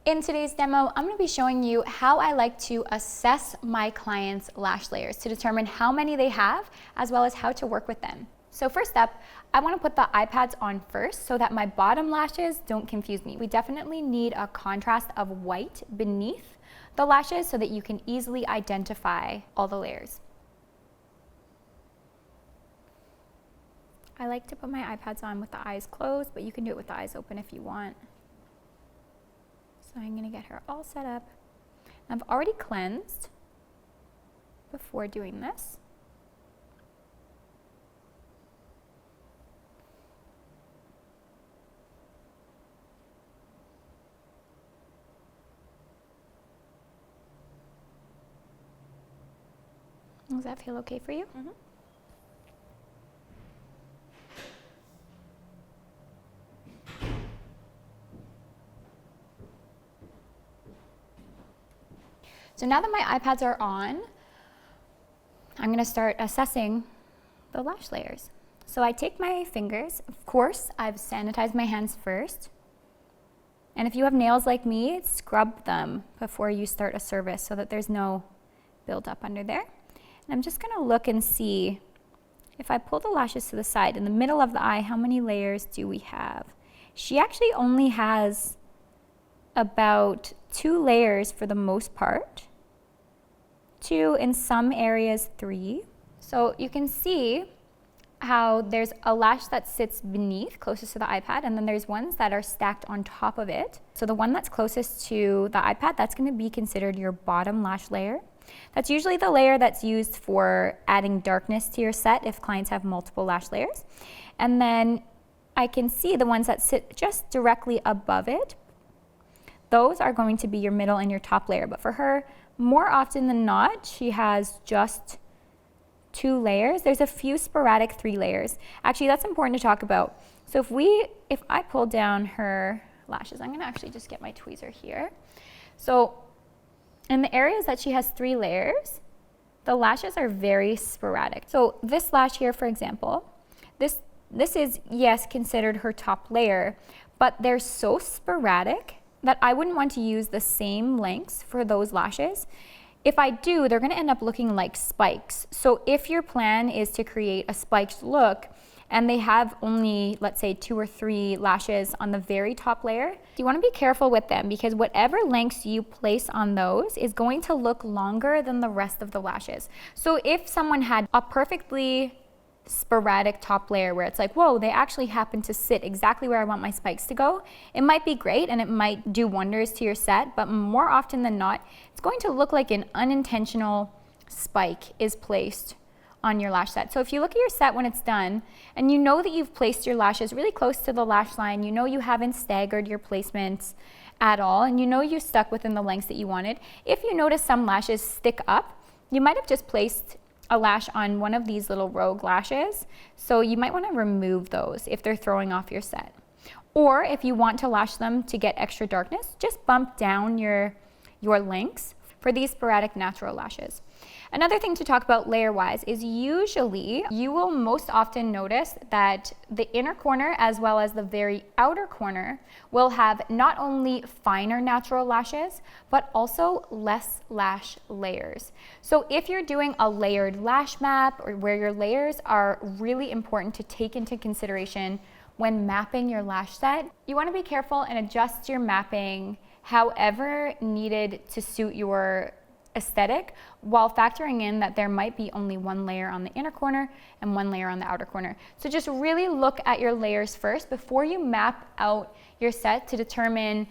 In today's demo, I'm going to be showing you how I like to assess my clients' lash layers to determine how many they have, as well as how to work with them. So first up, I want to put the eye pads on first so that my bottom lashes don't confuse me. We definitely need a contrast of white beneath the lashes so that you can easily identify all the layers. I like to put my eye pads on with the eyes closed, but you can do it with the eyes open if you want. So I'm going to get her all set up. I've already cleansed before doing this. Does that feel okay for you? Mm-hmm. So now that my eye pads are on, I'm going to start assessing the lash layers. So I take my fingers. Of course, I've sanitized my hands first. And if you have nails like me, scrub them before you start a service so that there's no buildup under there. And I'm just going to look and see, if I pull the lashes to the side, in the middle of the eye, how many layers do we have? She actually only has about 2 layers for the most part. 2, in some areas 3. So you can see how there's a lash that sits beneath, closest to the eye pad, and then there's ones that are stacked on top of it. So the one that's closest to the eye pad, that's going to be considered your bottom lash layer. That's usually the layer that's used for adding darkness to your set if clients have multiple lash layers. And then I can see the ones that sit just directly above it. Those are going to be your middle and your top layer. But for her, more often than not, she has just 2 layers. There's a few sporadic 3 layers. Actually, that's important to talk about. So if I pull down her lashes, I'm going to actually just get my tweezer here. So in the areas that she has 3 layers, the lashes are very sporadic. So this lash here, for example, this is, yes, considered her top layer, but they're so sporadic that I wouldn't want to use the same lengths for those lashes. If I do, they're gonna end up looking like spikes. So if your plan is to create a spiked look and they have only, let's say, 2 or 3 lashes on the very top layer, you wanna be careful with them because whatever lengths you place on those is going to look longer than the rest of the lashes. So if someone had a perfectly sporadic top layer where it's like, whoa, they actually happen to sit exactly where I want my spikes to go, it might be great and it might do wonders to your set, but more often than not, it's going to look like an unintentional spike is placed on your lash set. So if you look at your set when it's done and you know that you've placed your lashes really close to the lash line, you know you haven't staggered your placements at all, and you know you stuck within the lengths that you wanted. If you notice some lashes stick up, you might have just placed a lash on one of these little rogue lashes, so you might want to remove those if they're throwing off your set. Or if you want to lash them to get extra darkness, just bump down your lengths for these sporadic natural lashes. Another thing to talk about layer-wise is usually you will most often notice that the inner corner as well as the very outer corner will have not only finer natural lashes, but also less lash layers. So if you're doing a layered lash map or where your layers are really important to take into consideration when mapping your lash set, you want to be careful and adjust your mapping however needed to suit your aesthetic, while factoring in that there might be only 1 layer on the inner corner and 1 layer on the outer corner. So just really look at your layers first before you map out your set to determine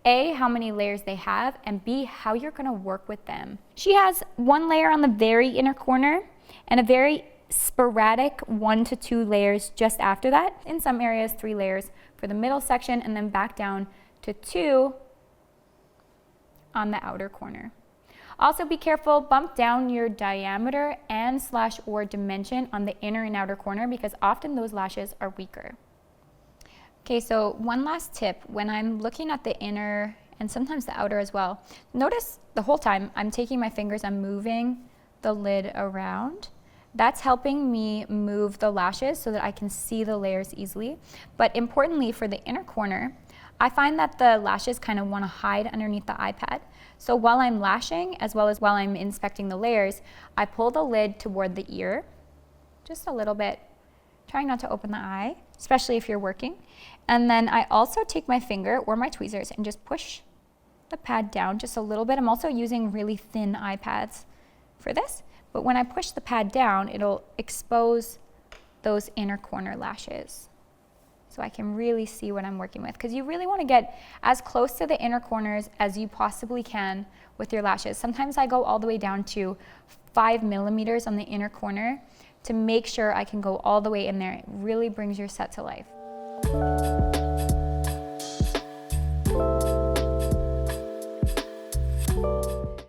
A, how many layers they have, and B, how you're gonna work with them. She has 1 layer on the very inner corner and a very sporadic 1 to 2 layers just after that. In some areas, 3 layers for the middle section and then back down to 2 on the outer corner. Also be careful, bump down your diameter and / or dimension on the inner and outer corner because often those lashes are weaker. Okay, so one last tip, when I'm looking at the inner and sometimes the outer as well, notice the whole time I'm taking my fingers, I'm moving the lid around. That's helping me move the lashes so that I can see the layers easily. But importantly for the inner corner, I find that the lashes kind of want to hide underneath the iPad. So while I'm lashing, as well as while I'm inspecting the layers, I pull the lid toward the ear, just a little bit, trying not to open the eye, especially if you're working. And then I also take my finger or my tweezers and just push the pad down just a little bit. I'm also using really thin iPads for this, but when I push the pad down, it'll expose those inner corner lashes. So I can really see what I'm working with, because you really want to get as close to the inner corners as you possibly can with your lashes. Sometimes I go all the way down to 5 millimeters on the inner corner to make sure I can go all the way in there. It really brings your set to life.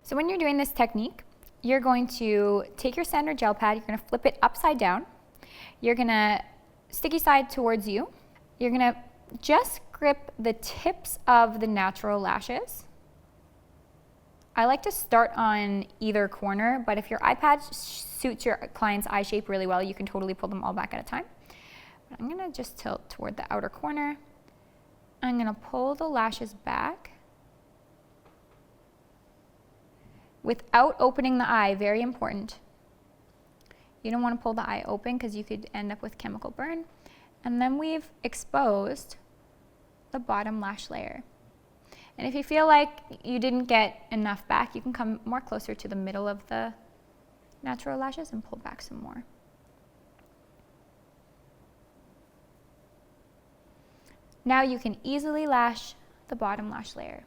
So when you're doing this technique, you're going to take your standard gel pad, you're going to flip it upside down, you're going to sticky side towards you, you're going to just grip the tips of the natural lashes. I like to start on either corner, but if your iPad suits your client's eye shape really well, you can totally pull them all back at a time. But I'm going to just tilt toward the outer corner. I'm going to pull the lashes back without opening the eye, very important. You don't want to pull the eye open because you could end up with chemical burn. And then we've exposed the bottom lash layer. And if you feel like you didn't get enough back, you can come more closer to the middle of the natural lashes and pull back some more. Now you can easily lash the bottom lash layer.